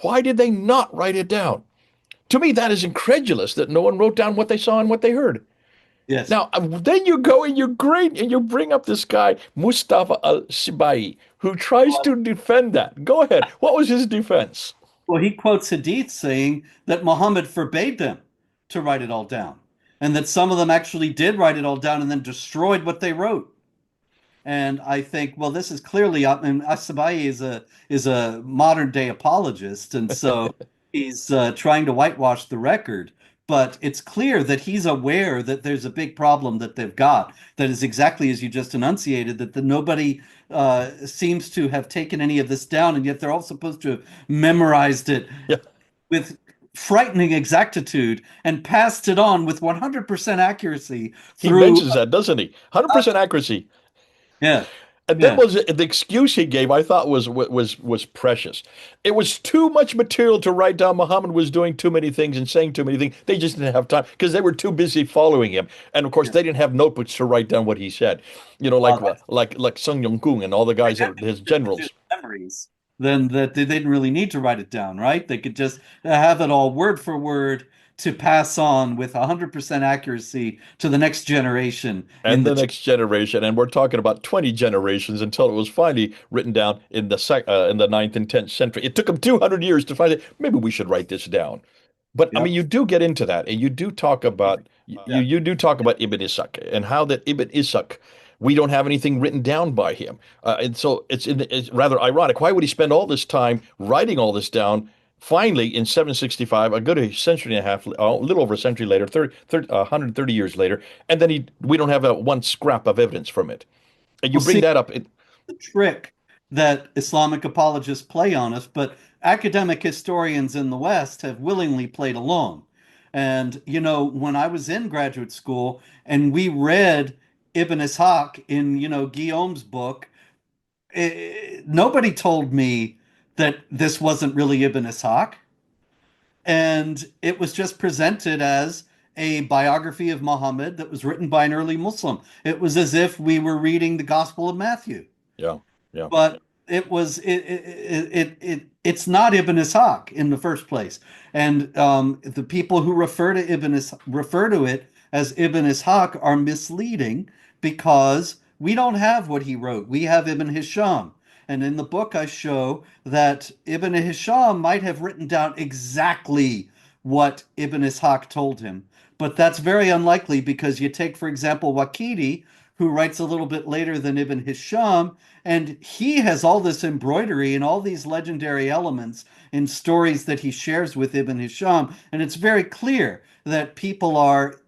Why did they not write it down? To me, that is incredulous that no one wrote down what they saw and what they heard. Yes. Now, then you go and you're great and you bring up this guy, Mustafa al-Sibai, who tries to defend that. Go ahead. What was his defense? Well, he quotes Hadith saying that Muhammad forbade them to write it all down, and that some of them actually did write it all down and then destroyed what they wrote. And I think, well, this is clearly, I mean, Asabai is a modern day apologist, and so he's trying to whitewash the record. But it's clear that he's aware that there's a big problem that they've got. That is exactly as you just enunciated. That nobody seems to have taken any of this down, and yet they're all supposed to have memorized it Yeah, with frightening exactitude and passed it on with 100% accuracy he through. mentions that, doesn't he? 100% accuracy. Yeah, And then yeah. was the excuse he gave, I thought was precious. It was too much material to write down. Muhammad was doing too many things and saying too many things. They just didn't have time because they were too busy following him. And of course, Yeah. they didn't have notebooks to write down what he said. You know, Well, that's like Sung Yong Kung and all the guys that his just generals. memories. Then that they didn't really need to write it down, right? They could just have it all word for word to pass on with 100% accuracy to the next generation in And the the next generation, and we're talking about 20 generations until it was finally written down in the ninth and 10th century. It took them 200 years to find it. Maybe we should write this down. But I mean, Yep. you do get into that, and you do talk about Yeah. you do talk about Ibn Ishaq and how that Ibn Ishaq, we don't have anything written down by him, and so it's rather ironic. Why would he spend all this time writing all this down? Finally, in 765, a good century and a half, a little over a century later, 130 years later, and then we don't have one scrap of evidence from it. And you Well, bring see, that up. the trick that Islamic apologists play on us, but academic historians in the West have willingly played along. And, you know, when I was in graduate school and we read Ibn Ishaq in, Guillaume's book, nobody told me that this wasn't really Ibn Ishaq. And it was just presented as a biography of Muhammad that was written by an early Muslim. It was as if we were reading the Gospel of Matthew, Yeah, yeah. but it's not Ibn Ishaq in the first place. And the people who refer to it as Ibn Ishaq are misleading because we don't have what he wrote. We have Ibn Hisham. And in the book, I show that Ibn Hisham might have written down exactly what Ibn Ishaq told him. But that's very unlikely because you take, for example, Waqidi, who writes a little bit later than Ibn Hisham, and he has all this embroidery and all these legendary elements in stories that he shares with Ibn Hisham. And it's very clear that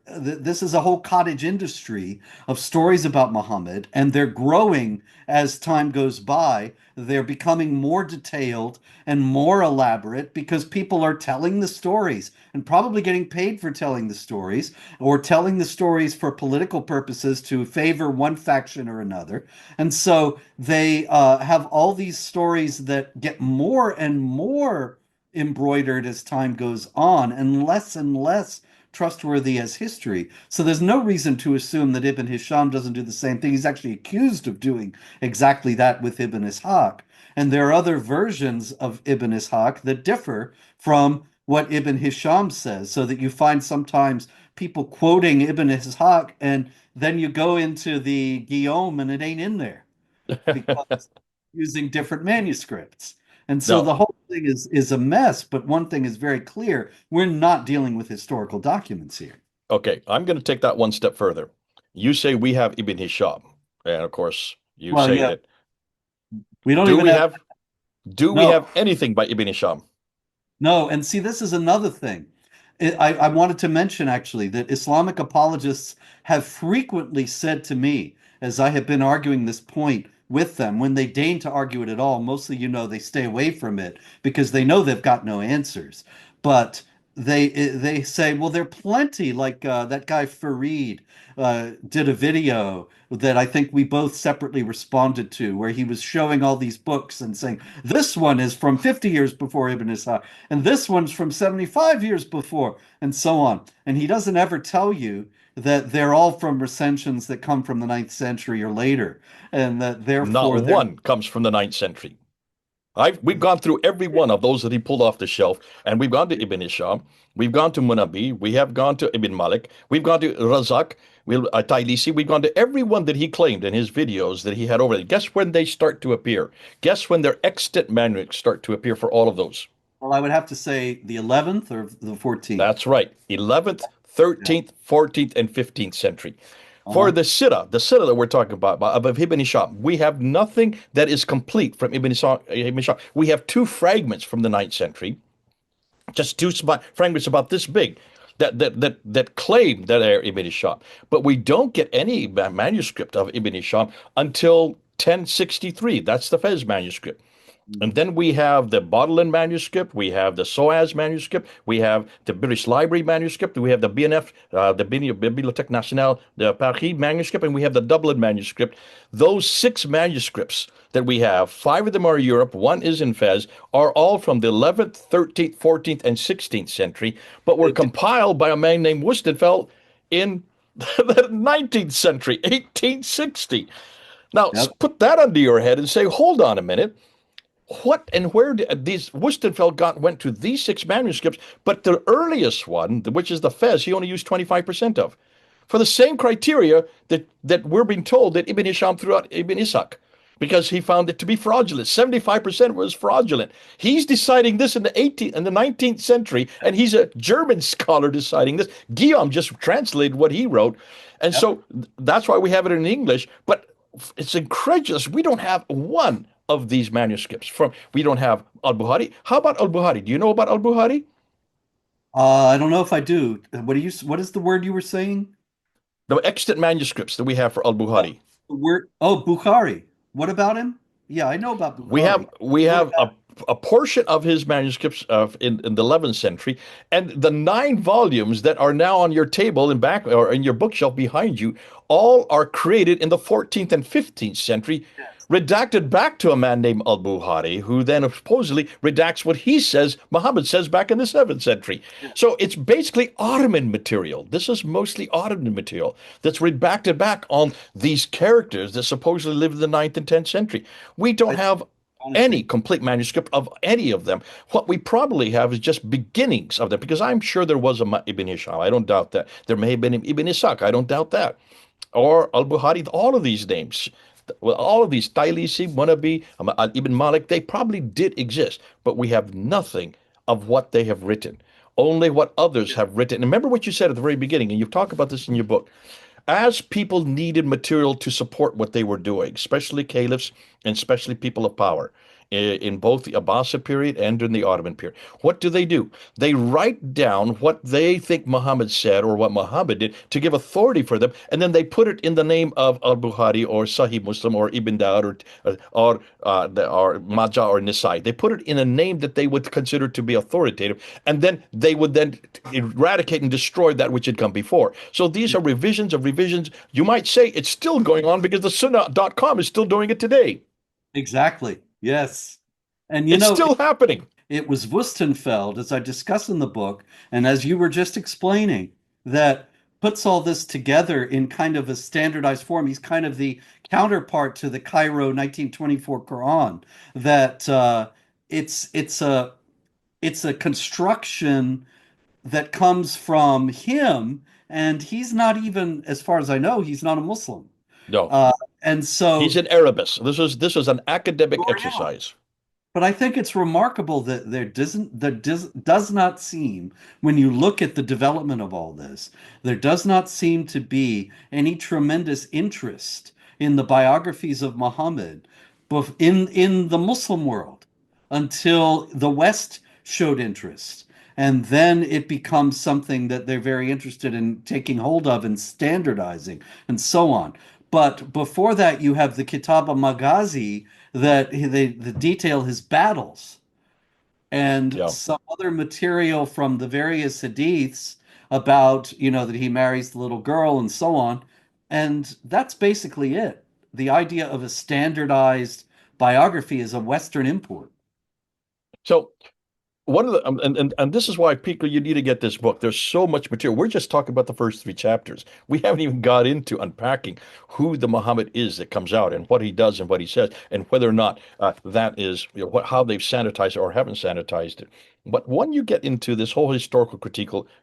this is a whole cottage industry of stories about Muhammad, and they're growing as time goes by. They're becoming more detailed and more elaborate because people are telling the stories and probably getting paid for telling the stories or telling the stories for political purposes to favor one faction or another. And so they have all these stories that get more and more embroidered as time goes on and less trustworthy as history. So there's no reason to assume that Ibn Hisham doesn't do the same thing. He's actually accused of doing exactly that with Ibn Ishaq. And there are other versions of Ibn Ishaq that differ from what Ibn Hisham says, so that you find sometimes people quoting Ibn Ishaq and then you go into the Guillaume and it ain't in there because using different manuscripts. And so Now, the whole thing is a mess, but one thing is very clear, we're not dealing with historical documents here. okay, I'm going to take that one step further. You say we have Ibn Hisham, and of course, you Well, say yeah, that. we don't Do even we have have do we no, have anything by Ibn Hisham? no, and see, this is another thing. I wanted to mention actually that Islamic apologists have frequently said to me, as I have been arguing this point with them, when they deign to argue it at all, mostly, they stay away from it because they know they've got no answers. But they say, well, there are plenty, like that guy Fareed did a video that I think we both separately responded to, where he was showing all these books and saying, this one is from 50 years before Ibn Ishaq, and this one's from 75 years before, and so on. And he doesn't ever tell you that they're all from recensions that come from the ninth century or later, and that Not therefore they're one comes from the ninth century. We've gone through every one of those that he pulled off the shelf, and we've gone to Ibn Isham, we've gone to Munabi, we have gone to Ibn Malik, we've gone to Razak, Tailisi, we've gone to every one that he claimed in his videos that he had over there. Guess when they start to appear? Guess when their extant manuscripts start to appear for all of those? well, I would have to say the 11th or the 14th. That's right. 11th, Yeah. 13th, 14th, and 15th century. For Uh-huh. the Sira that we're talking about Ibn Ishaq, we have nothing that is complete from Ibn Ishaq. We have two fragments from the ninth century, just two fragments about this big, that claim that they're Ibn Ishaq. But we don't get any manuscript of Ibn Ishaq until 1063. That's the Fez manuscript. And Mhm. then we have the Bodleian manuscript, we have the SOAS manuscript, we have the British Library manuscript, we have the BNF, the Bibliothèque Nationale de Paris manuscript, and we have the Dublin manuscript. Those six manuscripts that we have, five of them are Europe, one is in Fez, are all from the 11th, 13th, 14th, and 16th century, but were They did. compiled by a man named Wustenfeld in the 19th century, 1860. Now, Yep. put that under your head and say, hold on a minute. What and where did these Wustenfeld went to these six manuscripts, but the earliest one, which is the Fez, he only used 25% of, for the same criteria that we're being told that Ibn Hisham threw out Ibn Ishaq, because he found it to be fraudulent. 75% was fraudulent. He's deciding this in the 18th and the 19th century, and he's a German scholar deciding this. Guillaume just translated what he wrote, and Yep. so that's why we have it in English. But it's incredulous. We don't have one of these manuscripts. We don't have Al-Bukhari. How about Al-Bukhari? Do you know about Al-Bukhari? I don't know if I do. What is the word you were saying? The extant manuscripts that we have for Oh, Al-Bukhari. Bukhari. What about him? Yeah, I know about We have Bukhari. we What have about a portion of his manuscripts in the 11th century, and the nine volumes that are now on your table in back or in your bookshelf behind you, all are created in the 14th and 15th century, yes. redacted back to a man named al-Bukhari, who then supposedly redacts what he says Muhammad says back in the 7th century. So it's basically Ottoman material. This is mostly Ottoman material that's redacted back on these characters that supposedly lived in the 9th and 10th century. We don't I have any astonishing. complete manuscript of any of them. What we probably have is just beginnings of them, because I'm sure there was a Ibn Hisham. I don't doubt that. There may have been Ibn Ishaq. I don't doubt that. Or Al-Bukhari, all of these names. Well, all of these, Tailisi, Munabi, Ibn Malik, they probably did exist, but we have nothing of what they have written, only what others have written. And remember what you said at the very beginning, and you talk about this in your book. As people needed material to support what they were doing, especially caliphs and especially people of power, in both the Abbasid period and in the Ottoman period. What do? They write down what they think Muhammad said or what Muhammad did to give authority for them, and then they put it in the name of Al-Bukhari or Sahih Muslim or Ibn Dawud or Majah or Nisai. They put it in a name that they would consider to be authoritative, and then they would then eradicate and destroy that which had come before. So these are revisions of revisions. You might say it's still going on because the Sunnah.com is still doing it today. Exactly. Yes. And It's still happening. it was Wustenfeld, as I discuss in the book, and as you were just explaining, that puts all this together in kind of a standardized form. He's kind of the counterpart to the Cairo 1924 Quran. That it's it's a it's a construction that comes from him, and he's not even, as far as I know, he's not a Muslim. No, Uh, and he's so an Arabist. This is an academic yeah. exercise. But I think it's remarkable that does not seem, when you look at the development of all this, there does not seem to be any tremendous interest in the biographies of Muhammad in the Muslim world until the West showed interest. And then it becomes something that they're very interested in taking hold of and standardizing and so on. But before that, you have the Kitab al-Maghazi that detail his battles and Yeah. some other material from the various hadiths about, that he marries the little girl and so on. And that's basically it. The idea of a standardized biography is a Western import. So one of the and this is why people you need to get this book. There's so much material. We're just talking about the first three chapters. We haven't even got into unpacking who the Muhammad is that comes out and what he does and what he says and whether or not that is how they've sanitized it or haven't sanitized it. But when you get into this whole historical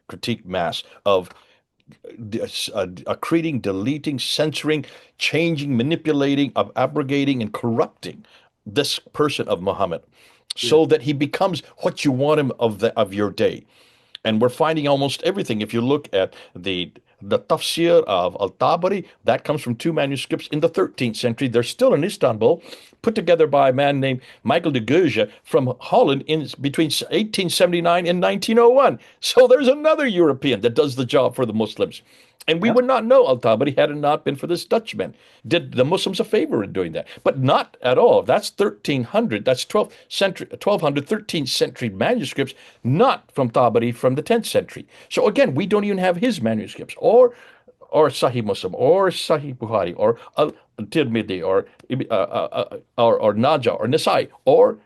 critique mass of accreting, deleting, censoring, changing, manipulating, of abrogating, and corrupting this person of Muhammad Yeah. so that he becomes what you want him of your day. And we're finding almost everything. If you look at the tafsir of Al-Tabari, that comes from two manuscripts in the 13th century. They're still in Istanbul, put together by a man named Michael de Goeje from Holland in between 1879 and 1901. So there's another European that does the job for the Muslims. And we Yep. would not know Al-Tabari had it not been for this Dutchman. Did the Muslims a favor in doing that? But not at all. That's 1300, that's 12th century, 1200, 13th century manuscripts, not from Tabari from the 10th century. So again, we don't even have his manuscripts or Sahih Muslim or Sahih Bukhari or Tirmidhi or Najah or Nasai or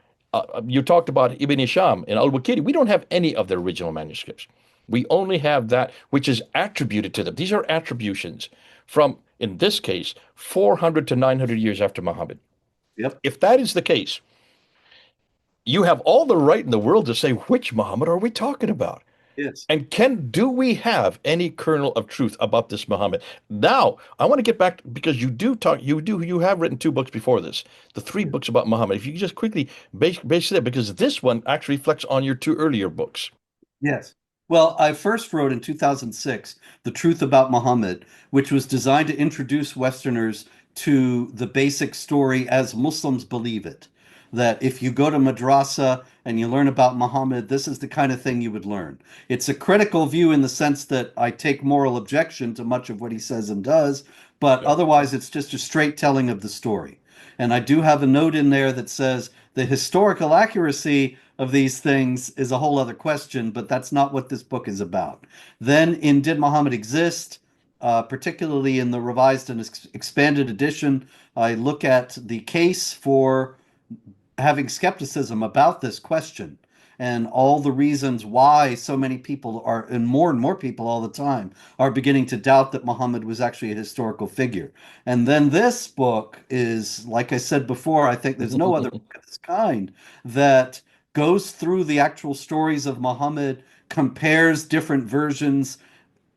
you talked about Ibn Hisham and Al-Waqidi. We don't have any of their original manuscripts. We only have that which is attributed to them. These are attributions from, in this case, 400 to 900 years after Muhammad. Yep. If that is the case, you have all the right in the world to say, which Muhammad are we talking about? Yes. And do we have any kernel of truth about this Muhammad? Now, I want to get back because you have written two books before this, the three Yeah. books about Muhammad. If you could just quickly base that, because this one actually reflects on your two earlier books. Yes. Well, I first wrote in 2006, The Truth About Muhammad, which was designed to introduce Westerners to the basic story as Muslims believe it. That if you go to madrasa and you learn about Muhammad, this is the kind of thing you would learn. It's a critical view in the sense that I take moral objection to much of what he says and does, but Yeah. otherwise it's just a straight telling of the story. And I do have a note in there that says the historical accuracy of these things is a whole other question, but that's not what this book is about. Then in Did Muhammad Exist? Particularly in the revised and expanded edition, I look at the case for having skepticism about this question and all the reasons why so many people are, and more people all the time, are beginning to doubt that Muhammad was actually a historical figure. And then this book is, like I said before, I think there's no other book of this kind that goes through the actual stories of Muhammad, compares different versions,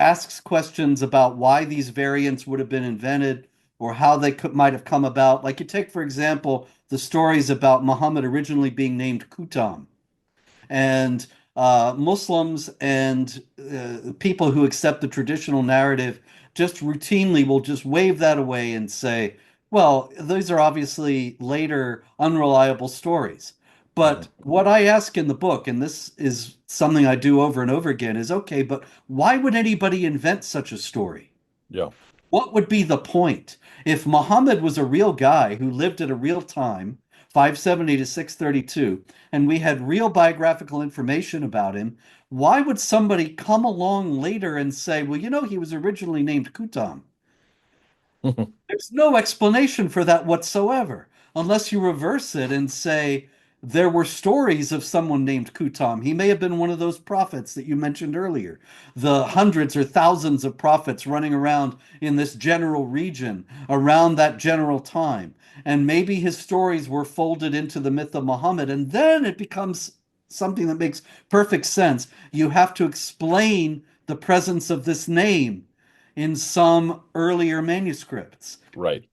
asks questions about why these variants would have been invented or how they might have come about. Like you take, for example, the stories about Muhammad originally being named Kutam. And Muslims and people who accept the traditional narrative just routinely will just wave that away and say, well, those are obviously later unreliable stories. But Mhm. what I ask in the book, and this is something I do over and over again, is okay, but why would anybody invent such a story? Yeah. What would be the point? If Muhammad was a real guy who lived at a real time, 570 to 632, and we had real biographical information about him, why would somebody come along later and say, well, he was originally named Kutam? There's no explanation for that whatsoever, unless you reverse it and say there were stories of someone named Kutam. He may have been one of those prophets that you mentioned earlier, the hundreds or thousands of prophets running around in this general region around that general time. And maybe his stories were folded into the myth of Muhammad, and then it becomes something that makes perfect sense. You have to explain the presence of this name in some earlier manuscripts. Right.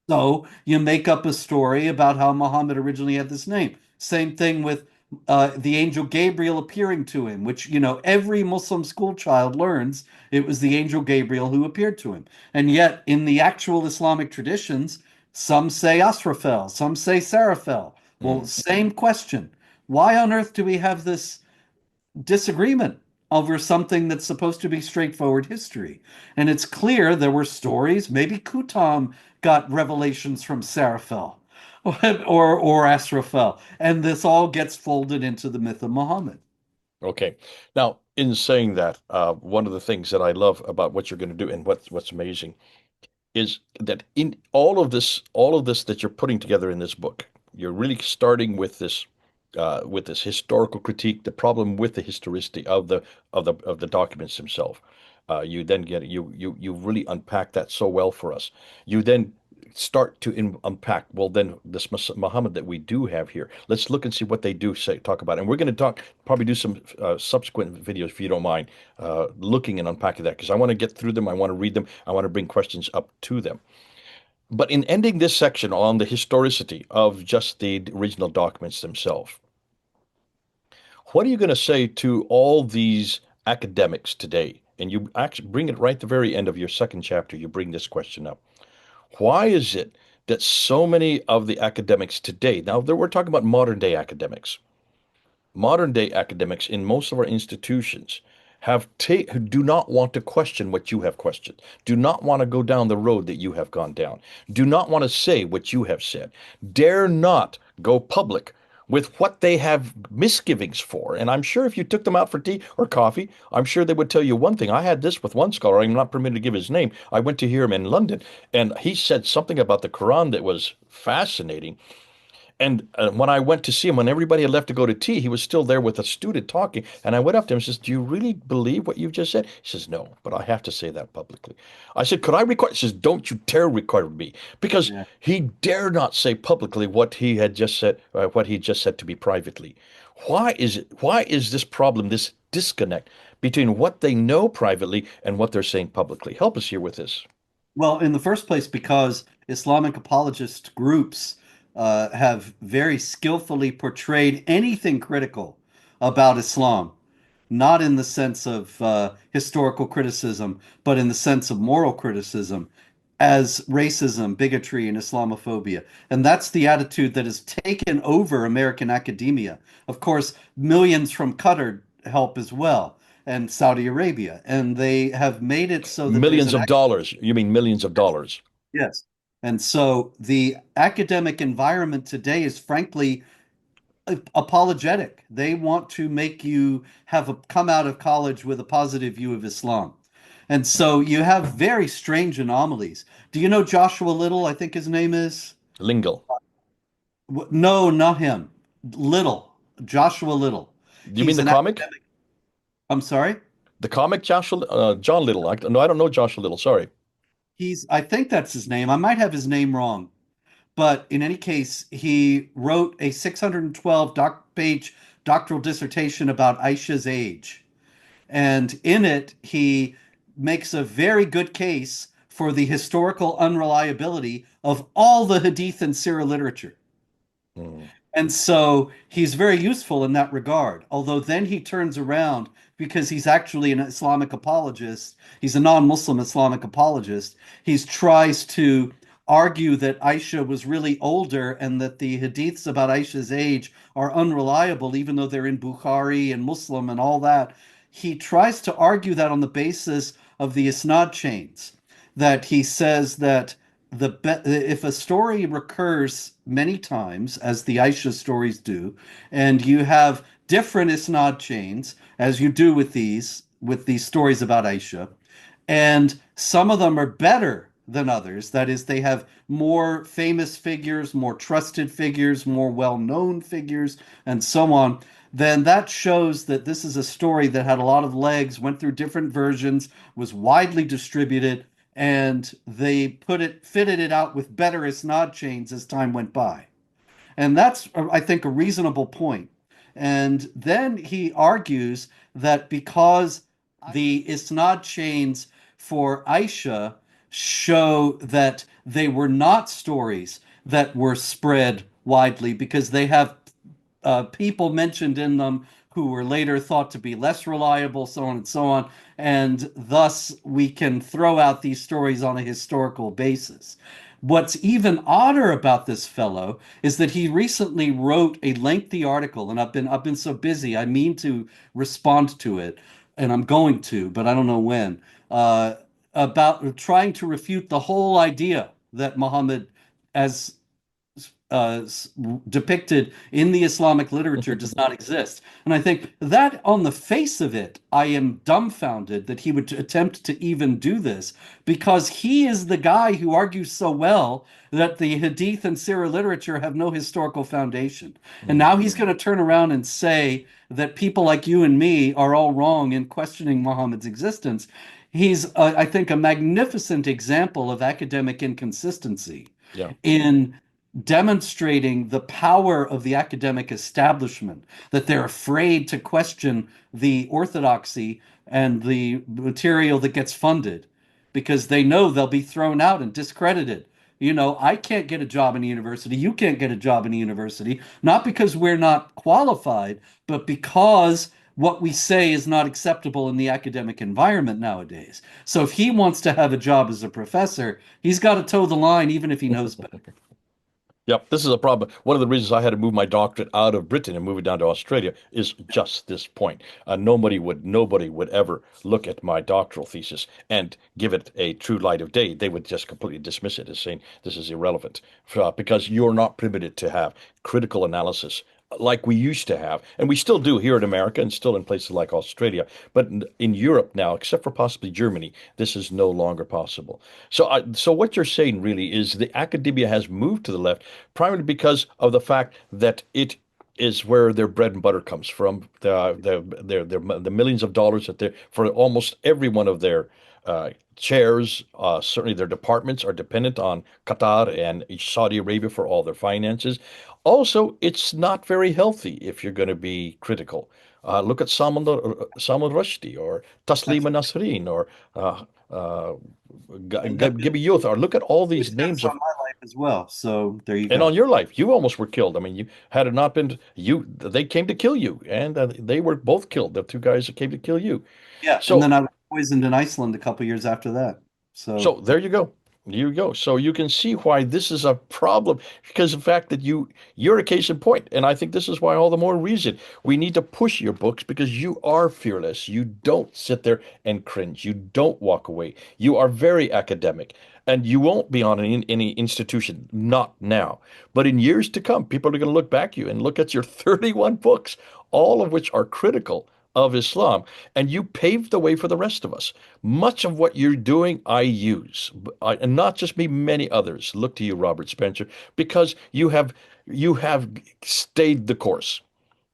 So you make up a story about how Muhammad originally had this name. Same thing with the angel Gabriel appearing to him, which, every Muslim school child learns it was the angel Gabriel who appeared to him. And yet, in the actual Islamic traditions, some say Asrafel, some say Seraphel. Well, Mm. same question. Why on earth do we have this disagreement over something that's supposed to be straightforward history. And it's clear there were stories. Maybe Kutam got revelations from Seraphel or Asraphel, and this all gets folded into the myth of Muhammad. Okay. Now, in saying that, one of the things that I love about what you're going to do and what's amazing is that in all of this that you're putting together in this book, you're really starting with this historical critique, the problem with the historicity of the documents themselves. You then get you really unpack that so well for us. You then start to unpack. Well, then this Muhammad that we do have here. Let's look and see what they do say talk about, and we're going to probably do some subsequent videos if you don't mind, looking and unpacking that because I want to get through them. I want to read them. I want to bring questions up to them. But in ending this section on the historicity of just the original documents themselves, what are you going to say to all these academics today? And you actually bring it right at the very end of your second chapter, you bring this question up. Why is it that so many of the academics today, now we're talking about modern day academics in most of our institutions who do not want to question what you have questioned, do not want to go down the road that you have gone down, do not want to say what you have said, dare not go public with what they have misgivings for. And I'm sure if you took them out for tea or coffee, I'm sure they would tell you one thing. I had this with one scholar. I'm not permitted to give his name. I went to hear him in London, and he said something about the Quran that was fascinating. And when I went to see him, when everybody had left to go to tea, he was still there with a student talking. And I went up to him and says, "Do you really believe what you've just said?" He says, "No, but I have to say that publicly." I said, "Could I record?" He says, "Don't you dare record me," because Yeah. he dare not say publicly what he just said to me privately. Why is it? Why is this problem, this disconnect between what they know privately and what they're saying publicly? Help us here with this. Well, in the first place, because Islamic apologist groups have very skillfully portrayed anything critical about Islam, not in the sense of historical criticism, but in the sense of moral criticism, as racism, bigotry, and Islamophobia. And that's the attitude that has taken over American academia. Of course, millions from Qatar help as well, and Saudi Arabia. And they have made it so that there's Millions an of dollars. You mean millions of dollars? yes. And so the academic environment today is frankly apologetic. They want to make you come out of college with a positive view of Islam. And so you have very strange anomalies. Do you know Joshua Little, I think his name is? Lingle. No, not him. Little. Joshua Little. You mean He's the an comic? academic. I'm sorry? The comic Joshua, John Little. No, I don't know Joshua Little. Sorry. I think that's his name. I might have his name wrong. But in any case, he wrote a 612 page doctoral dissertation about Aisha's age. And in it, he makes a very good case for the historical unreliability of all the Hadith and Sira literature. Hmm. And so he's very useful in that regard. Although then he turns around because he's actually an Islamic apologist. He's a non-Muslim Islamic apologist. He tries to argue that Aisha was really older and that the hadiths about Aisha's age are unreliable, even though they're in Bukhari and Muslim and all that. He tries to argue that on the basis of the isnad chains, that he says that if a story recurs many times, as the Aisha stories do, and you have different isnad chains, as you do with these stories about Aisha, and some of them are better than others. That is, they have more famous figures, more trusted figures, more well-known figures, and so on. Then that shows that this is a story that had a lot of legs, went through different versions, was widely distributed, and they fitted it out with better isnad chains as time went by. And that's, I think, a reasonable point. And then he argues that because the isnad chains for Aisha show that they were not stories that were spread widely because they have people mentioned in them who were later thought to be less reliable, so on and so on. And thus, we can throw out these stories on a historical basis. What's even odder about this fellow is that he recently wrote a lengthy article, and I've been so busy, I mean to respond to it, and I'm going to, but I don't know when, about trying to refute the whole idea that Muhammad, as uh, depicted in the Islamic literature, does not exist. And I think that on the face of it, I am dumbfounded that he would attempt to even do this, because he is the guy who argues so well that the Hadith and Sira literature have no historical foundation. And Mm. now he's going to turn around and say that people like you and me are all wrong in questioning Muhammad's existence. He's, I think, a magnificent example of academic inconsistency Yeah. in demonstrating the power of the academic establishment, that they're afraid to question the orthodoxy and the material that gets funded because they know they'll be thrown out and discredited. I can't get a job in a university. You can't get a job in a university, not because we're not qualified, but because what we say is not acceptable in the academic environment nowadays. So if he wants to have a job as a professor, he's got to toe the line, even if he knows better. Yep, this is a problem. One of the reasons I had to move my doctorate out of Britain and move it down to Australia is just this point. Nobody would ever look at my doctoral thesis and give it a true light of day. They would just completely dismiss it as saying this is irrelevant, because you're not permitted to have critical analysis like we used to have, and we still do here in America and still in places like Australia. But in Europe now, except for possibly Germany, this is no longer possible. So what you're saying really is the academia has moved to the left primarily because of the fact that it is where their bread and butter comes from. The millions of dollars that they for almost every one of their chairs, certainly their departments are dependent on Qatar and Saudi Arabia for all their finances. Also, it's not very healthy if you're going to be critical. Look at Salman Rushdie or That's Taslima Nasreen or and that Gibi Youth, or look at all these names stems of on my life as well. So there you and go. on your life. You almost were killed. I mean, you had it not been you, they came to kill you, and they were both killed. The two guys that came to kill you. Yeah, and So then I was poisoned in Iceland a couple years after that. So So there you go. You go. So you can see why this is a problem because of the fact that you're a case in point. And I think this is why all the more reason we need to push your books because you are fearless. You don't sit there and cringe. You don't walk away. You are very academic. And you won't be on any institution, not now. But in years to come, people are going to look back at you and look at your 31 books, all of which are critical of Islam. And you paved the way for the rest of us. Much of what you're doing, I use, and not just me, many others look to you, Robert Spencer, because you have stayed the course.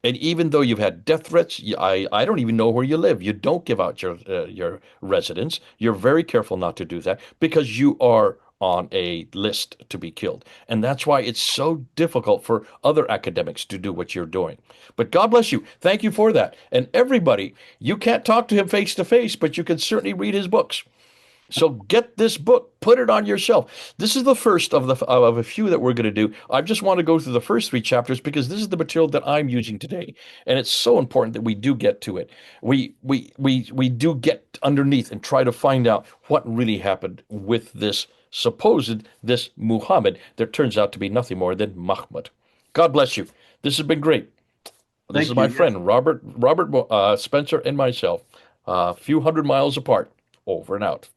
And even though you've had death threats, I don't even know where you live. You don't give out your residence. You're very careful not to do that because you are on a list to be killed. And that's why it's so difficult for other academics to do what you're doing. But God bless you. Thank you for that. And everybody, you can't talk to him face to face, but you can certainly read his books. So get this book, put it on your shelf. This is the first of a few that we're going to do. I just want to go through the first three chapters because this is the material that I'm using today, and it's so important that we do get to it. We do get underneath and try to find out what really happened with this Muhammad that turns out to be nothing more than Muhammad. God bless you. This has been great. This is thank my you. Yeah. friend Robert Spencer and myself, a few hundred miles apart. Over and out.